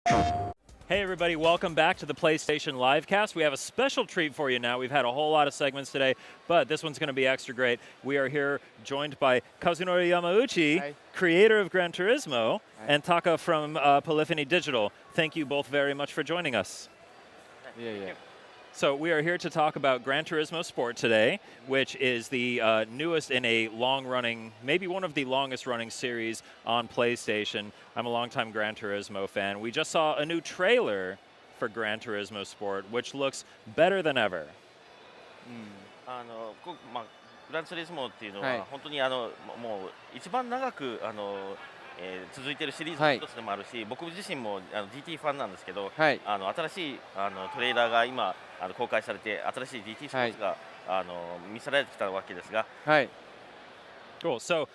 Hey everybody, welcome back to the PlayStation Livecast. We have a special treat for you now. We've had a whole lot of segments today, but this one's going to be extra great. We are here joined by Kazunori Yamauchi, Hi. creator of Gran Turismo, Hi. and Taka from Polyphony Digital. Thank you both very much for joining us. Yeah. So we are here to talk about Gran Turismo Sport today, which is the newest in a long-running, maybe one of the longest-running series on PlayStation. I'm a longtime Gran Turismo fan. We just saw a new trailer for Gran Turismo Sport, which looks better than ever. グランツーリスモっていうのは、はい本当にもう一番長く続いているシリーズの一つでもあるし、僕自身もGT ファンなんですけど、はい新しいトレーラーが今公開されて、新しい GT スポーツが、見せられてきたわけですが、はい Cool. So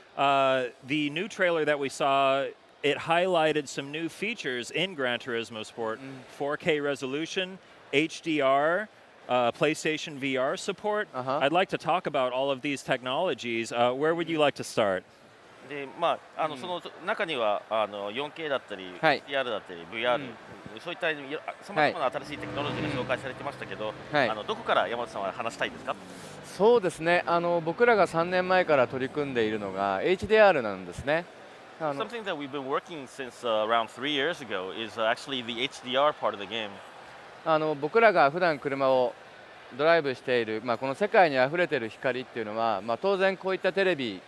the new trailer that we saw, it highlighted some new features in Gran Turismo Sport: 4K resolution, HDR, PlayStation VR support. I'd like to talk about all of these technologies. Where would you like to start? でその中には4K だったり、はい HDR だったり、VR、そういったさまざまな新しいテクノロジーが紹介されてましたけど、はいどこから山本さんは話したいですか？そうですね。僕らが3年前から取り組んでいるのが HDR なんですね。Something that we've been working since around 3 years ago is actually the HDR part of the game. 僕らが普段車をドライブしている、この世界にあふれている光っていうのは、当然こういったテレビ、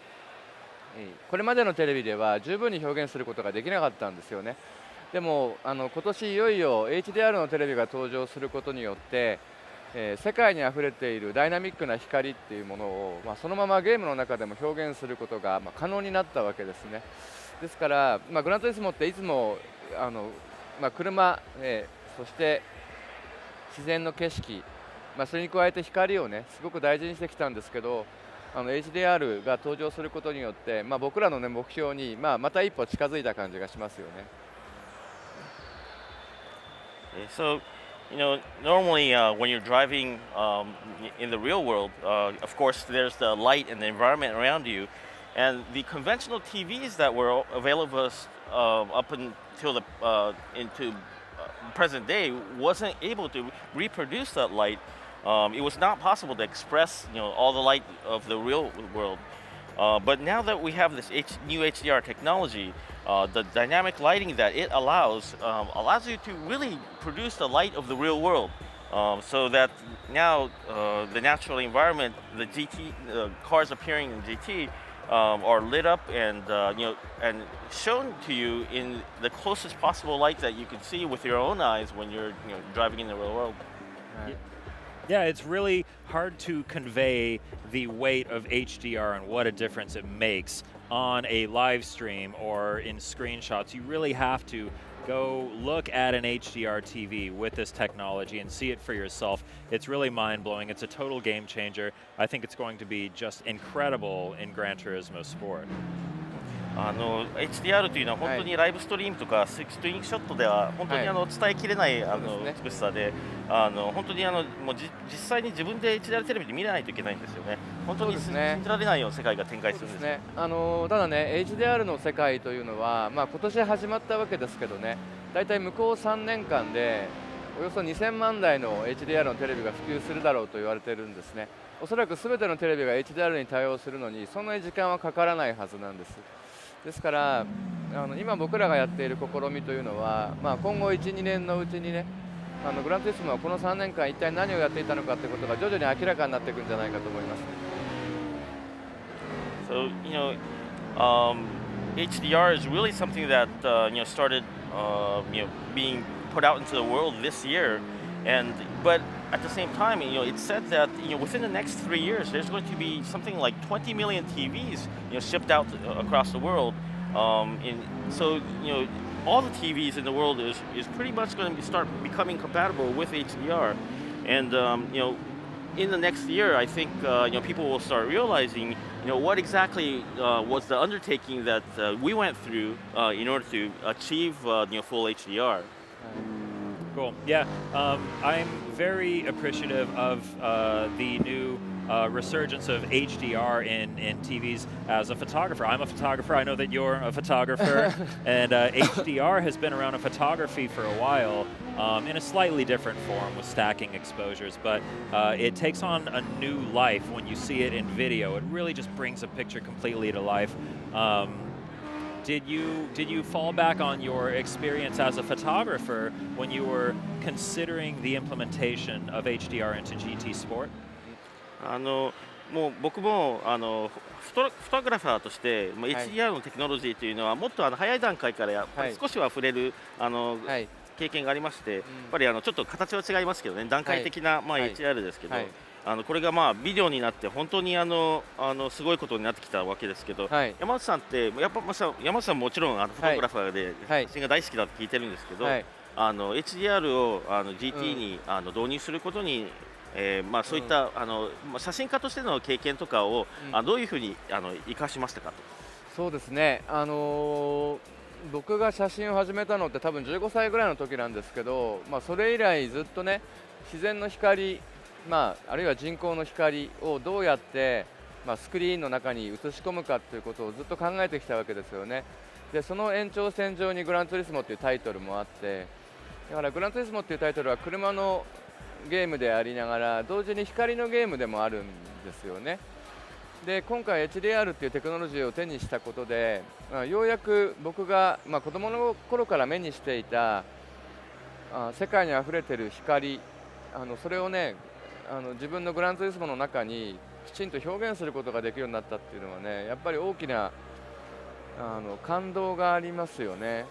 これまでのテレビでは十分に表現することができなかったんですよね。でも今年いよいよ HDR のテレビが登場することによって、世界にあふれているダイナミックな光っていうものを、そのままゲームの中でも表現することが、可能になったわけですね。ですから、グランツーリスモっていつも車、そして自然の景色、それに加えて光をねすごく大事にしてきたんですけど、HDR が登場することによって、僕らの、目標に、また一歩近づいた感じがしますよね。So, normally when you're driving in the real world, of course, there's the light and the environment around you, and the conventional TVs that were available up until the into present day wasn't able to reproduce that light. It was not possible to express, all the light of the real world. But now that we have this new HDR technology, the dynamic lighting that it allows you to really produce the light of the real world. So that now the natural environment, the GT cars appearing in GT, are lit up and and shown to you in the closest possible light that you can see with your own eyes when you're driving in the real world. Yeah, it's really hard to convey the weight of HDR and what a difference it makes on a live stream or in screenshots. You really have to go look at an HDR TV with this technology and see it for yourself. It's really mind-blowing. It's a total game changer. I think it's going to be just incredible in Gran Turismo Sport. HDR というのは本当にライブストリームとかスクリーンショットでは本当に伝えきれない美しさで、本当にもう実際に自分で HDR テレビで見ないといけないんですよね。本当に信じられないような世界が展開するんですね。ただね HDR の世界というのは、今年始まったわけですけどね、だいたい向こう3年間でおよそ2000万台の HDR のテレビが普及するだろうと言われているんですね。おそらく全てのテレビが HDR に対応するのにそんなに時間はかからないはずなんです。ですから今僕らがやっている試みというのは、今後 1,2 年のうちにねグランツーリスモはこの3年間一体何をやっていたのかということが徐々に明らかになっていくんじゃないかと思います。So, HDR is really something that started being put out into the world this year, but at the same time, it's said that within the next 3 years, there's going to be something like 20 million TVs shipped out across the world. So all the TVs in the world is pretty much going to start becoming compatible with HDR, and in the next year, I think people will start realizing what exactly was the undertaking that we went through in order to achieve full HDR. Cool. Yeah, I'm very appreciative of the new resurgence of HDR in TVs. As a photographer, I'm a photographer. I know that you're a photographer, and HDR has been around in photography for a while, in a slightly different form with stacking exposures. But it takes on a new life when you see it in video. It really just brings a picture completely to life. Did you fall back on your experience as a photographer when you were considering the implementation of HDR into GT Sport? もう僕もフォトグラファーとして、はい、HDR のテクノロジーというのはもっと早い段階からやっぱり少しは触れるはい、経験がありまして、やっぱりちょっと形は違いますけどね、段階的な、HDR ですけど、これがビデオになって本当にすごいことになってきたわけですけど、山内さんってやっぱ山内さんももちろんフォトグラファーで写真が大好きだと聞いてるんですけど、HDR をGT に導入することにそういった、写真家としての経験とかを、どういうふうに生かしましたかと。そうですね、僕が写真を始めたのって多分15歳ぐらいの時なんですけど、それ以来ずっとね、自然の光、あるいは人工の光をどうやって、スクリーンの中に映し込むかということをずっと考えてきたわけですよね。でその延長線上にグランツーリスモというタイトルもあって、だからグランツーリスモというタイトルは車のゲームでありながら同時に光のゲームでもあるんですよね。で今回 HDR というテクノロジーを手にしたことで、ようやく僕が、子供の頃から目にしていた世界にあふれている光、それをね自分のグランツーリスモの中にきちんと表現することができるようになったっていうのはね、やっぱり大きな感動がありますよね。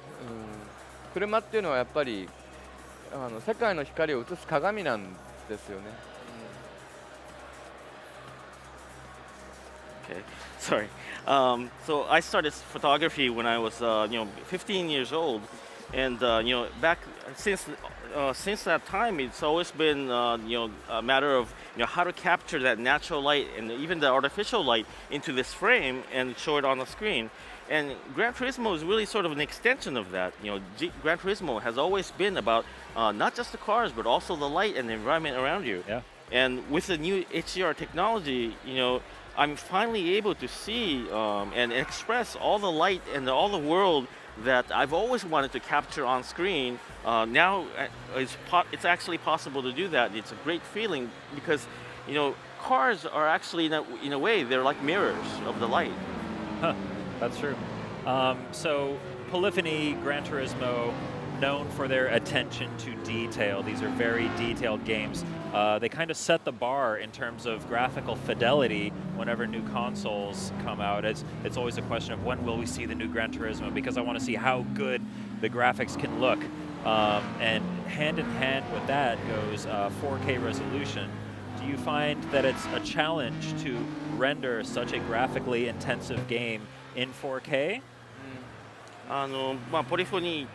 車っていうのはやっぱり世界の光を映す鏡なんですよね。Okay, sorry. So I started photography when I was 15 years old, and back since that time, it's always been a matter of how to capture that natural light and even the artificial light into this frame and show it on the screen. And Gran Turismo is really sort of an extension of that. Gran Turismo has always been about not just the cars, but also the light and the environment around you. Yeah. And with the new HDR technology, I'm finally able to see and express all the light and all the world that I've always wanted to capture on screen. Now it's actually possible to do that. It's a great feeling because, cars are actually, in a way, they're like mirrors of the light. Huh. That's true. So Polyphony, Gran Turismo, known for their attention to detail. These are very detailed games. They kind of set the bar in terms of graphical fidelity whenever new consoles come out. It's always a question of when will we see the new Gran Turismo, because I want to see how good the graphics can look. And hand in hand with that goes 4K resolution. Do you find that it's a challenge to render such a graphically intensive game in 4K? ポリフォニ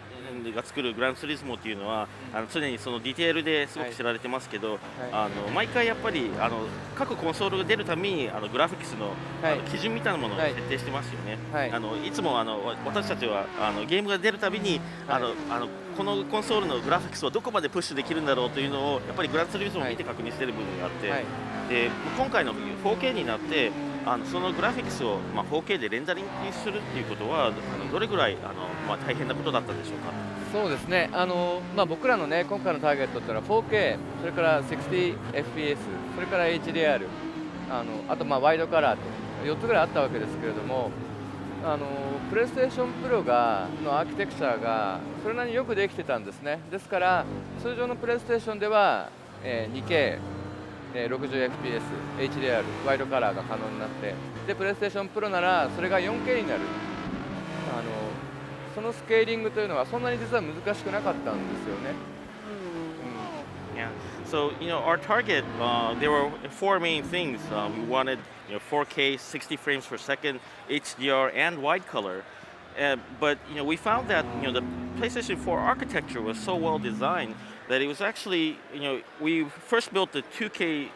ーが作るグランツーリスモっていうのは常にそのディテールですごく知られてますけど、毎回やっぱり各コンソールが出るためにグラフィックスの基準みたいなものを設定してますよね。いつも私たちはゲームが出るたびにこのコンソールのグラフィックスをどこまでプッシュできるんだろうというのをやっぱりグランツーリスモを見て確認している部分があって、で今回の 4K になってそのグラフィックスを4K でレンダリングするっていうことはどれぐらい大変なことだったでしょうか。そうですね、僕らのね今回のターゲットっていうのは 4K、それから 60fps、それから HDR、あとワイドカラーと4つぐらいあったわけですけれども、プレイステーションプロのアーキテクチャがそれなりによくできてたんですね。ですから通常のプレイステーションでは、2K、60fps、HDR、ワイドカラーが可能になって、でプレイステーションプロならそれが 4K になる。そのスケーリングというのはそんなに実は難しくなかったんですよね。Yeah. So our target, there were four main things. We wanted 4K, 60 frames per second, HDR, and wide color. But we found that the PlayStation 4 architecture was so well designed that it was actually we first built the 2K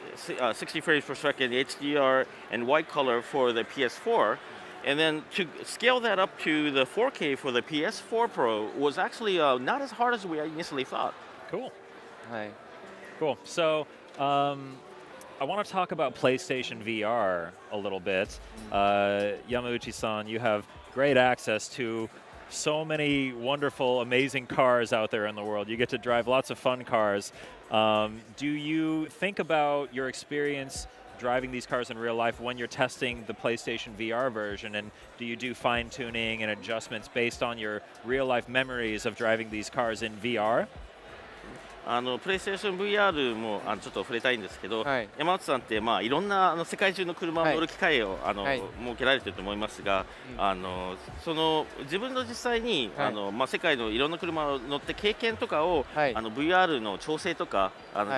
60 frames per second HDR and wide color for the PS4. And then to scale that up to the 4K for the PS4 Pro was actually not as hard as we initially thought. Cool. Hi. Cool. So I want to talk about PlayStation VR a little bit. Yamauchi-san, you have great access to so many wonderful, amazing cars out there in the world. You get to drive lots of fun cars. Do you think about your experience driving these cars in real life when you're testing the PlayStation VR version, and do you do fine-tuning and adjustments based on your real-life memories of driving these cars in VR? プレイステーション VR もちょっと触れたいんですけど、はい、山内さんって、いろんな世界中の車を乗る機会を、はい、設けられていると思いますが、その自分の実際に、はい、世界のいろんな車を乗って経験とかを、はい、VR の調整とか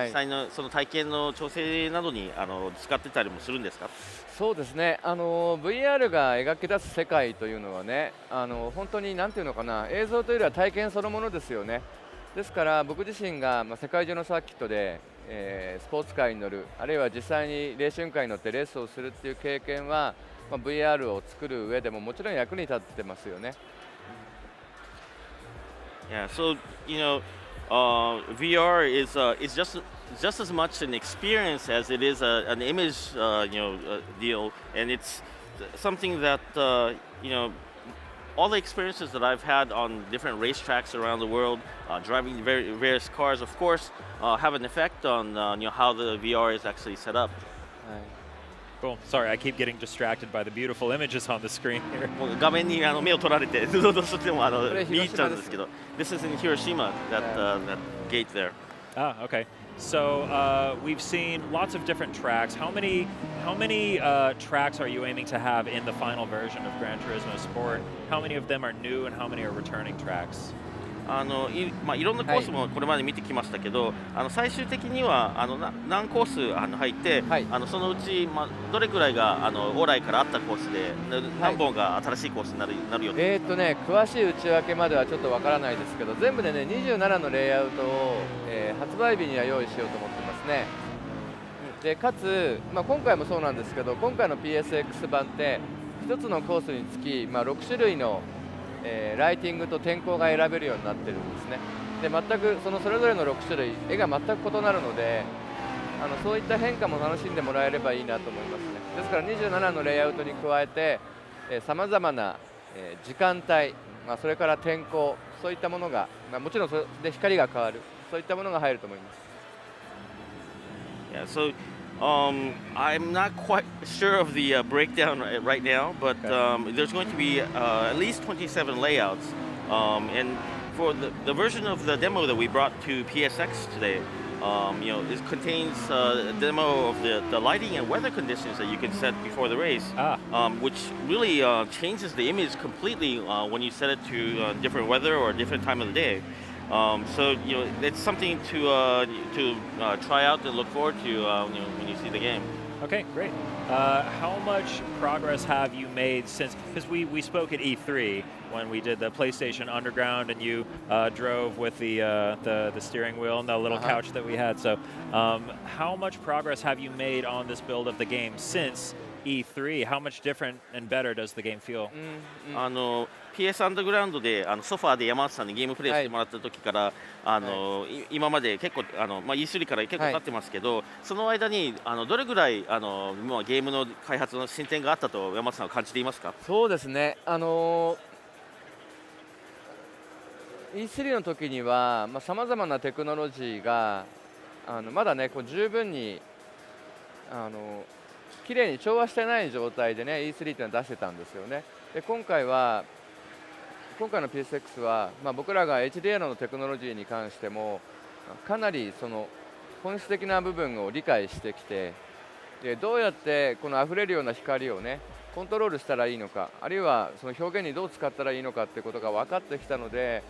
実際のその体験の調整などに使ってたりもするんですか？そうですね、VR が描き出す世界というのはね、本当に何ていうのかな、映像というよりは体験そのものですよね。ですから僕自身が、世界中のサーキットで、スポーツカーに乗る、あるいは実際にレーシングカーに乗ってレースをするっていう経験は、VR を作る上でももちろん役に立ってますよね。Yeah, so VR is just as much an experience as it is an image deal, and it's something that all the experiences that I've had on different racetracks around the world, driving various cars, of course, have an effect on how the VR is actually set up. Cool. Sorry, I keep getting distracted by the beautiful images on the screen here. 画面に目を取られて、どうしても見入っちゃうんですけど、This is in Hiroshima, that gate there. Ah, okay. So we've seen lots of different tracks. How many tracks are you aiming to have in the final version of Gran Turismo Sport? How many of them are new and how many are returning tracks? いろんなコースもこれまで見てきましたけど、最終的には何コース入って、はい、そのうち、どれくらいが往来からあったコースで、何本が新しいコースになるよ。詳しい内訳まではちょっとわからないですけど、全部でね27のレイアウトを、発売日には用意しようと思ってますね。でかつ、今回もそうなんですけど、今回の PSX 版って1つのコースにつき、6種類のライティングと天候が選べるようになってるんですね。で全くそれぞれの6種類絵が全く異なるので、そういった変化も楽しんでもらえればいいなと思いますね。ですから27のレイアウトに加えてさまざまな時間帯、それから天候、そういったものが、もちろんそれで光が変わる、そういったものが入ると思います。Yeah, so I'm not quite sure of the breakdown right now, but there's going to be at least 27 layouts. And for the version of the demo that we brought to PSX today, it contains a demo of the lighting and weather conditions that you can set before the race, which really changes the image completely when you set it to different weather or a different time of the day. So it's something to try out and look forward to when you see the game. Okay, great. How much progress have you made since? Because we spoke at E3 when we did the PlayStation Underground, and you drove with the steering wheel and the little couch that we had. So, how much progress have you made on this build of the game since E3? How much different and better does the game feel? PS アンダーグラウンドでソファーで山内さんにゲームプレイしてもらった時から、今まで結構E3 から結構経ってますけど、その間にどれぐらいゲームの開発の進展があったと山内さんは感じていますか？そうですね。E3 の時にはさまざまなテクノロジーがまだね十分に綺麗に調和してない状態でね E3 っていうのは出してたんですよね。で今回の PSX は、僕らが HDR のテクノロジーに関してもかなりその本質的な部分を理解してきて、でどうやってこの溢れるような光をねコントロールしたらいいのか、あるいはその表現にどう使ったらいいのかっていうことが分かってきたので、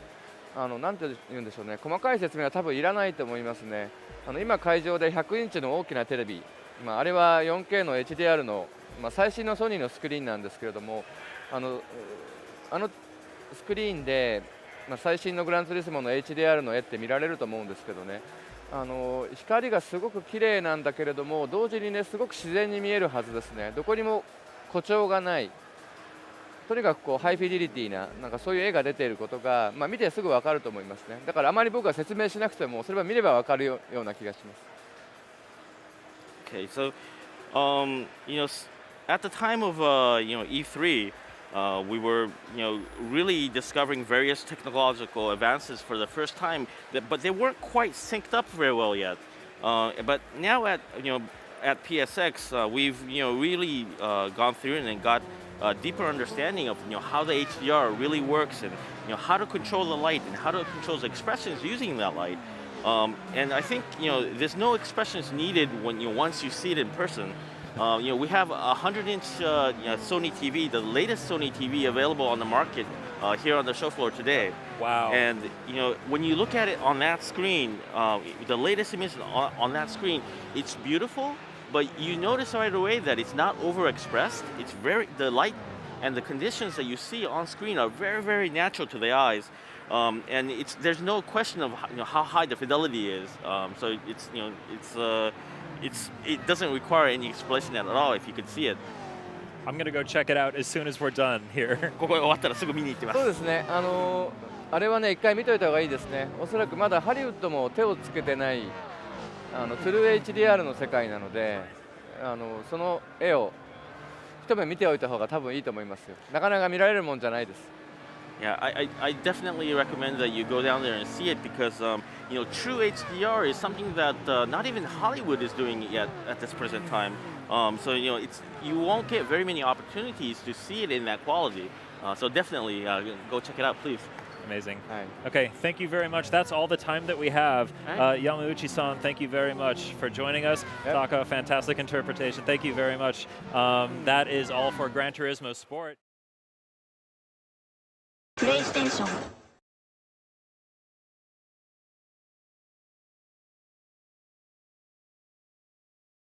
なんて言うんでしょうね、細かい説明は多分いらないと思いますね。今会場で100インチの大きなテレビ、あれは 4K の HDR の、最新のソニーのスクリーンなんですけれども、あのスクリーンで、最新のグランツーリスモの HDR の絵って見られると思うんですけどね、光がすごく綺麗なんだけれども同時にねすごく自然に見えるはずですね。どこにも誇張がない、とにかくハイフィデリティな、なんかそういう絵が出ていることが、見てすぐ分かると思いますね。だからあまり僕は説明しなくてもそれは見れば分かるような気がします。Okay, so at the time of E3, we were really discovering various technological advances for the first time, but they weren't quite synced up very well yet. But now at PSX, we've really gone through it and got a deeper understanding of how the HDR really works, and how to control the light and how to control the expressions using that light. And I think there's no expressions needed when once you see it in person. We have a 100-inch Sony TV, the latest Sony TV available on the market here on the show floor today. Wow. And when you look at it on that screen, the latest image on that screen, it's beautiful, but you notice right away that it's not overexpressed. It's the light and the conditions that you see on screen are very, very natural to the eyes. And there's no question of how high the fidelity is. So it doesn't require any explanation at all if you could see it. I'm going to go check it out as soon as we're done here. ここ終わったらすぐ見に行ってます。そうですね。あれはね、一回見といた方がいいですね。おそらくまだハリウッドも手をつけてないトゥルー HDR の世界なので、その絵を一目見ておいた方が多分いいと思いますよ。なかなか見られるもんじゃないです。Yeah, I definitely recommend that you go down there and see it because true HDR is something that not even Hollywood is doing yet at this present time. So you won't get very many opportunities to see it in that quality. So definitely go check it out, please. Amazing. Hi. Okay, thank you very much. That's all the time that we have. Yamauchi-san, thank you very much for joining us. Yep. Taka, fantastic interpretation. Thank you very much. That is all for Gran Turismo Sport. PlayStation